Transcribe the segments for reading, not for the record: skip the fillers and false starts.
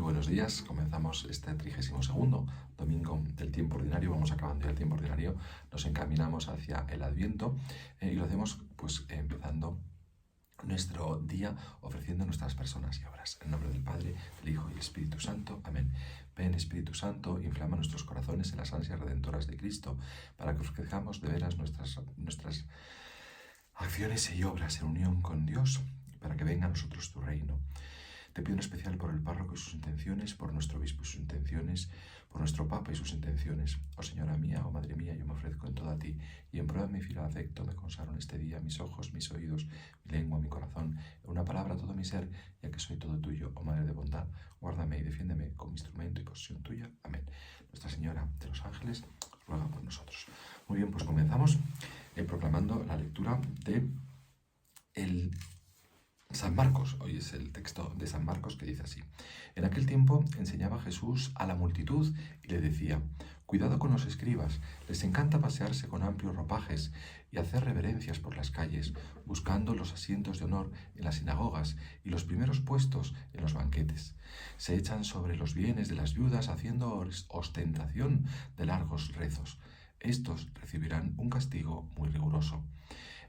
buenos días. Comenzamos este 32º domingo del tiempo ordinario. Vamos acabando ya el tiempo ordinario. Nos encaminamos hacia el Adviento y lo hacemos pues empezando nuestro día ofreciendo nuestras personas y obras. En nombre del Padre, del Hijo y del Espíritu Santo. Amén. Ven, Espíritu Santo, inflama nuestros corazones en las ansias redentoras de Cristo, para que ofrezcamos de veras nuestras acciones y obras en unión con Dios, para que venga a nosotros tu reino. Te pido en especial por el párroco y sus intenciones, por nuestro obispo y sus intenciones, por nuestro papa y sus intenciones. Oh Señora mía, oh Madre mía, yo me ofrezco en todo a ti, y en prueba de mi fiel afecto me consagro en este día mis ojos, mis oídos, mi lengua, mi corazón, en una palabra todo mi ser, ya que soy todo tuyo, oh Madre de bondad, guárdame y defiéndeme como instrumento y posesión tuya. Amén. Nuestra Señora de los Ángeles ruega por nosotros. Muy bien, pues comenzamos proclamando la lectura de el San Marcos. Hoy es el texto de San Marcos que dice así: En aquel tiempo enseñaba Jesús a la multitud y le decía: Cuidado con los escribas, les encanta pasearse con amplios ropajes y hacer reverencias por las calles, buscando los asientos de honor en las sinagogas y los primeros puestos en los banquetes. Se echan sobre los bienes de las viudas haciendo ostentación de largos rezos. Estos recibirán un castigo muy riguroso.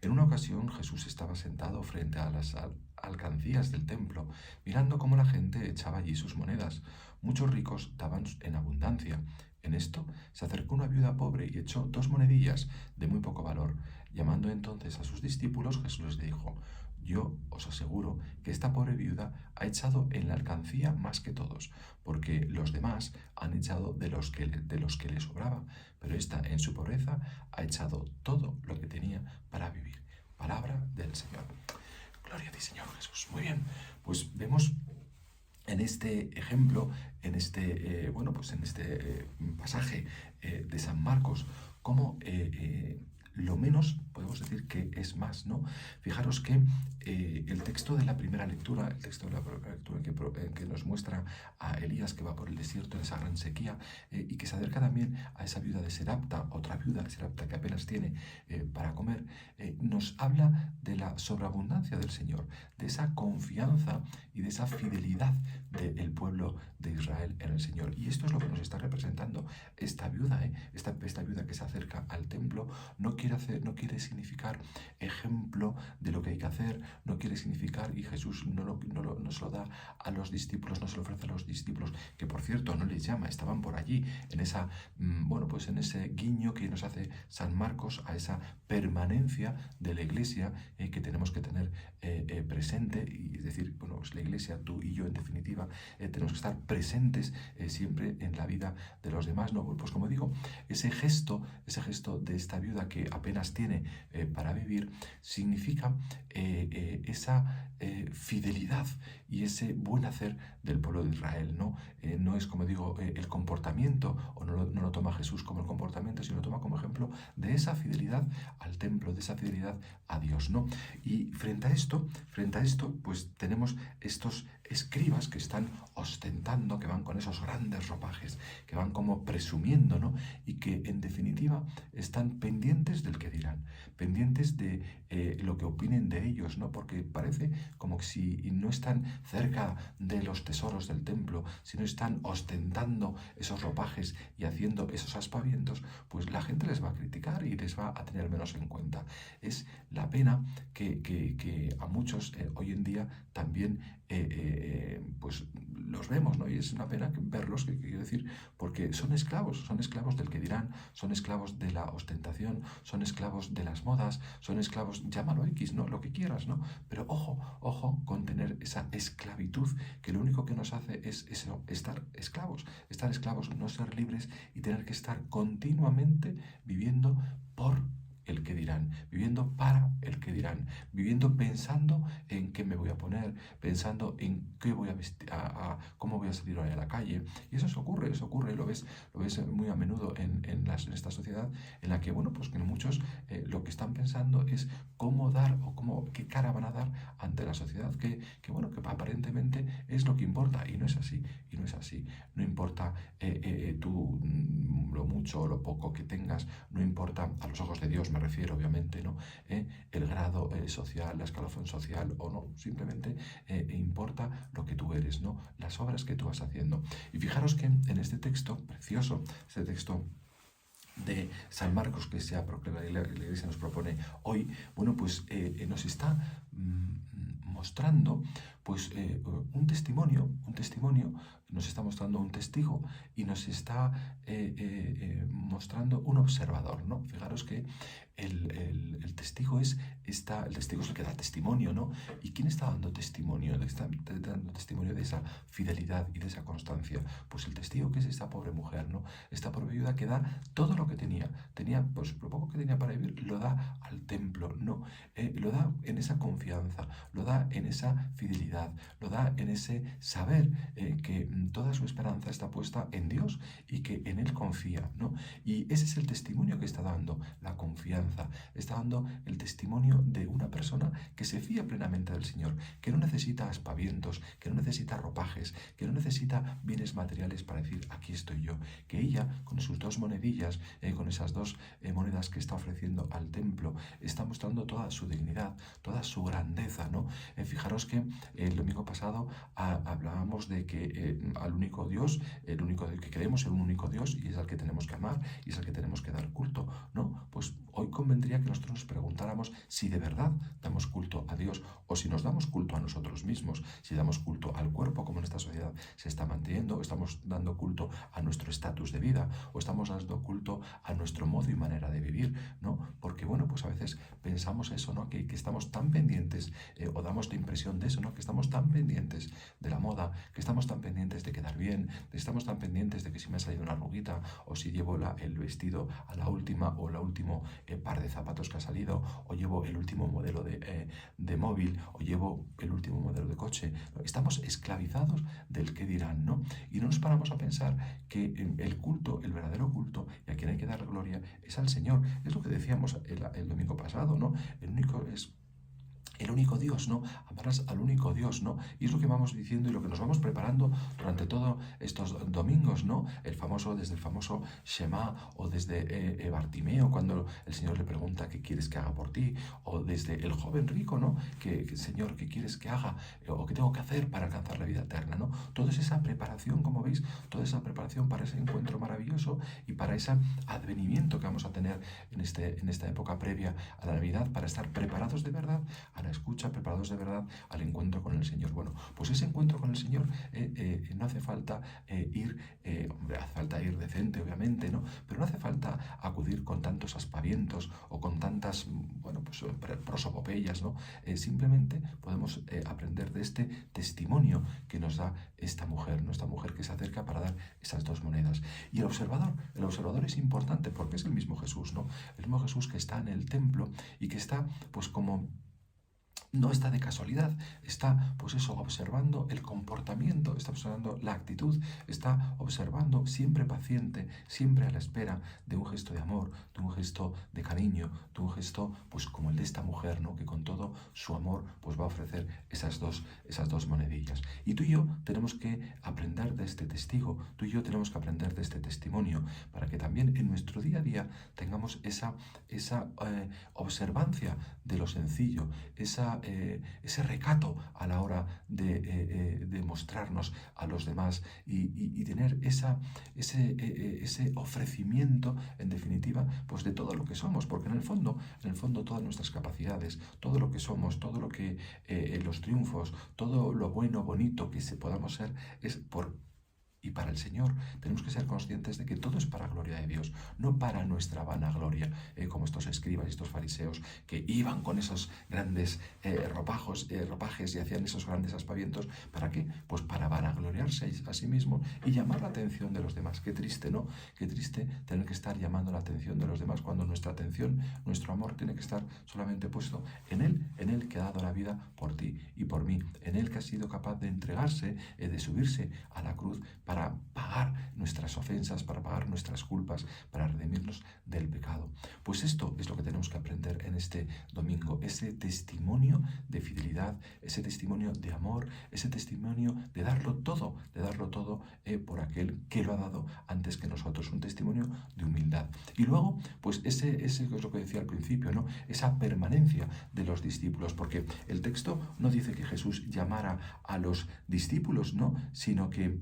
En una ocasión Jesús estaba sentado frente a las alcancías del templo, mirando cómo la gente echaba allí sus monedas. Muchos ricos daban en abundancia. En esto se acercó una viuda pobre y echó 2 monedillas de muy poco valor. Llamando entonces a sus discípulos, Jesús les dijo: Yo os aseguro que esta pobre viuda ha echado en la alcancía más que todos, porque los demás han echado de los que le sobraba, pero esta en su pobreza ha echado todo lo que tenía para vivir. Palabra del Señor. Gloria a ti, Señor Jesús. Muy bien, pues vemos en este ejemplo, en este pasaje de San Marcos, cómo lo menos podemos decir que es más, ¿no? Fijaros que el texto de la primera lectura, que nos muestra a Elías que va por el desierto en esa gran sequía y que se acerca también a esa viuda de Serapta, otra viuda de Serapta que apenas tiene para comer, nos habla de la sobreabundancia del Señor, de esa confianza y de esa fidelidad del pueblo de Israel en el Señor. Y esto es lo que nos está representando esta viuda, esta viuda que se acerca al templo. No quiere significar ejemplo de lo que hay que hacer, no quiere significar, y Jesús no se lo da a los discípulos, no se lo ofrece a los discípulos, que por cierto no les llama, estaban por allí, en en ese guiño que nos hace San Marcos a esa permanencia de la Iglesia que tenemos que tener presente, y es decir, pues la Iglesia, tú y yo en definitiva, tenemos que estar presentes siempre en la vida de los demás, ¿no? Pues como digo, ese gesto de esta viuda que apenas tiene para vivir, significa esa fidelidad y ese buen hacer del pueblo de Israel, ¿no? No es, como digo, el comportamiento, o no lo toma Jesús como el comportamiento, sino lo toma como ejemplo de esa fidelidad al templo, de esa fidelidad a Dios, ¿no? Y frente a esto, pues tenemos estos escribas que están ostentando, que van con esos grandes ropajes, que van como presumiendo, ¿no? Y que en definitiva están pendientes del que dirán, pendientes de lo que opinen de ellos, ¿no? Porque parece como que si no están cerca de los tesoros del templo, si no están ostentando esos ropajes y haciendo esos aspavientos, pues la gente les va a criticar y les va a tener menos en cuenta. Es la pena que a muchos hoy en día también pues los vemos, ¿no? Y es una pena verlos, que quiero decir, porque son esclavos del que dirán, son esclavos de la ostentación, son esclavos de las modas, son esclavos, llámalo X, ¿no? Lo que quieras, ¿no? Pero ojo con tener esa esclavitud, que lo único que nos hace es eso, estar esclavos, no ser libres y tener que estar continuamente viviendo por el que dirán, viviendo para el que dirán, viviendo pensando en qué me voy a poner, pensando en qué voy a vestir, cómo voy a salir hoy a la calle. Y eso ocurre, lo ves muy a menudo en esta sociedad, en la que, pues que muchos lo que están pensando es cómo dar o qué cara van a dar ante la sociedad, que aparentemente es lo que importa, y no es así. No importa tú lo mucho o lo poco que tengas, no importa a los ojos de Dios, me refiero, obviamente, ¿no? El grado social, la escalafón social o no, simplemente importa lo que tú eres, ¿no? Las obras que tú vas haciendo. Y fijaros que en este texto precioso, este texto de San Marcos que la Iglesia nos propone hoy, bueno, pues nos está mostrando pues un testimonio, nos está mostrando un testigo y nos está mostrando un observador, ¿no? Fijaros que el testigo el testigo es el que da testimonio, ¿no? ¿Y quién está dando testimonio? Está dando testimonio de esa fidelidad y de esa constancia. Pues el testigo, que es esta pobre mujer, ¿no? Esta pobre viuda que da todo lo que tenía, pues lo poco que tenía para vivir, lo da al templo, ¿no? Lo da en esa confianza, lo da en esa fidelidad, lo da en ese saber que toda su esperanza está puesta en Dios y que en Él confía, ¿no? Y ese es el testimonio que está dando, la confianza. Está dando el testimonio de una persona que se fía plenamente del Señor, que no necesita aspavientos, que no necesita ropajes, que no necesita bienes materiales para decir, aquí estoy yo. Que ella, con sus 2 monedillas, con esas 2 monedas que está ofreciendo al templo, está mostrando toda su dignidad, toda su grandeza, ¿no? Fijaros que el domingo pasado hablábamos de que al único Dios, que creemos en un único Dios, y es al que tenemos que amar y es al que tenemos que dar culto, ¿no? Pues hoy convendría que nosotros nos preguntáramos si de verdad damos culto a Dios o si nos damos culto a nosotros mismos, si damos culto al cuerpo como en esta sociedad se está manteniendo, estamos dando culto a nuestro estatus de vida o estamos dando culto a nuestro modo y manera de vivir, ¿no? Porque bueno, pues a veces pensamos eso, ¿no? Que estamos tan pendientes o damos la impresión de eso, ¿no? Que estamos tan pendientes de la moda, que estamos tan pendientes de quedar bien, que estamos tan pendientes de que si me ha salido una arruguita o si llevo el vestido a la última o el último par de zapatos que ha salido o llevo el último modelo de móvil o llevo el último modelo de coche. Estamos esclavizados del qué dirán, ¿no? Y no nos paramos a pensar que el culto, el verdadero culto, y a quien hay que dar gloria, es al Señor. Es lo que decíamos el domingo pasado, ¿no? El único Dios, ¿no? Amarás al único Dios, ¿no? Y es lo que vamos diciendo y lo que nos vamos preparando durante todos estos domingos, ¿no? Desde el famoso Shema, o desde Bartimeo, cuando el Señor le pregunta qué quieres que haga por ti, o desde el joven rico, ¿no? Señor, ¿qué quieres que haga? O qué tengo que hacer para alcanzar la vida eterna, ¿no? Toda esa preparación, como veis, toda esa preparación para ese encuentro maravilloso y para ese advenimiento que vamos a tener en esta época previa a la Navidad, para estar preparados de verdad a la escucha, preparados de verdad al encuentro con el Señor. Bueno, pues ese encuentro con el Señor no hace falta hombre, hace falta ir decente, obviamente, ¿no? Pero no hace falta acudir con tantos aspavientos o con tantas, bueno, pues prosopopeyas, ¿no? Simplemente podemos aprender de este testimonio que nos da esta mujer, ¿no? Esta mujer que se acerca para dar esas 2 monedas. Y el observador es importante porque es el mismo Jesús, ¿no? El mismo Jesús que está en el templo y que está, pues como no está de casualidad, está pues eso, observando el comportamiento, está observando la actitud, está observando siempre paciente, siempre a la espera de un gesto de amor, de un gesto de cariño, de un gesto pues como el de esta mujer, ¿no? Que con todo su amor pues va a ofrecer esas dos monedillas. Y tú y yo tenemos que aprender de este testigo, tú y yo tenemos que aprender de este testimonio, para que también en nuestro día a día tengamos esa observancia de lo sencillo, ese recato a la hora de mostrarnos a los demás y tener ese ofrecimiento, en definitiva, pues de todo lo que somos, porque en el fondo todas nuestras capacidades, todo lo que somos, todo lo que los triunfos, todo lo bueno, bonito que podamos ser, es por y para el Señor. Tenemos que ser conscientes de que todo es para gloria de Dios, no para nuestra vanagloria, como estos escribas y estos fariseos que iban con esos grandes ropajes y hacían esos grandes aspavientos. ¿Para qué? Pues para vanagloriarse a sí mismos y llamar la atención de los demás. Qué triste, ¿no? Qué triste tener que estar llamando la atención de los demás cuando nuestra atención, nuestro amor tiene que estar solamente puesto en Él que ha dado la vida por ti y por mí, en Él que ha sido capaz de entregarse, de subirse a la cruz para pagar nuestras ofensas, para pagar nuestras culpas, para redimirnos del pecado. Pues esto es lo que tenemos que aprender en este domingo, ese testimonio de fidelidad, ese testimonio de amor, ese testimonio de darlo todo por aquel que lo ha dado antes que nosotros, un testimonio de humildad. Y luego, pues ese es lo que decía al principio, ¿no? Esa permanencia de los discípulos, porque el texto no dice que Jesús llamara a los discípulos, ¿no? Sino que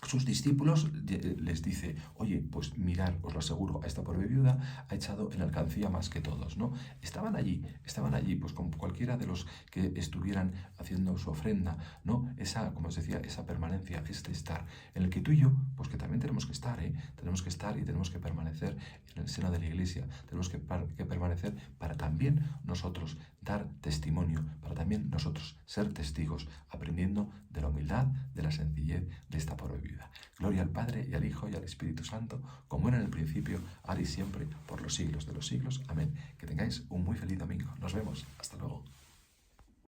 sus discípulos les dice, oye, pues mirar, os lo aseguro, a esta pobre viuda ha echado en alcancía más que todos, ¿no? Estaban allí, pues como cualquiera de los que estuvieran haciendo su ofrenda, ¿no? Esa, como os decía, esa permanencia, este estar, en el que tú y yo, pues que también tenemos que estar, ¿eh? Tenemos que estar y tenemos que permanecer en el seno de la Iglesia, tenemos que permanecer para también nosotros dar testimonio, para también nosotros ser testigos, aprendiendo de la humildad, de la sencillez de esta pobre viuda. Gloria al Padre, y al Hijo, y al Espíritu Santo, como era en el principio, ahora y siempre, por los siglos de los siglos. Amén. Que tengáis un muy feliz domingo. Nos vemos. Hasta luego.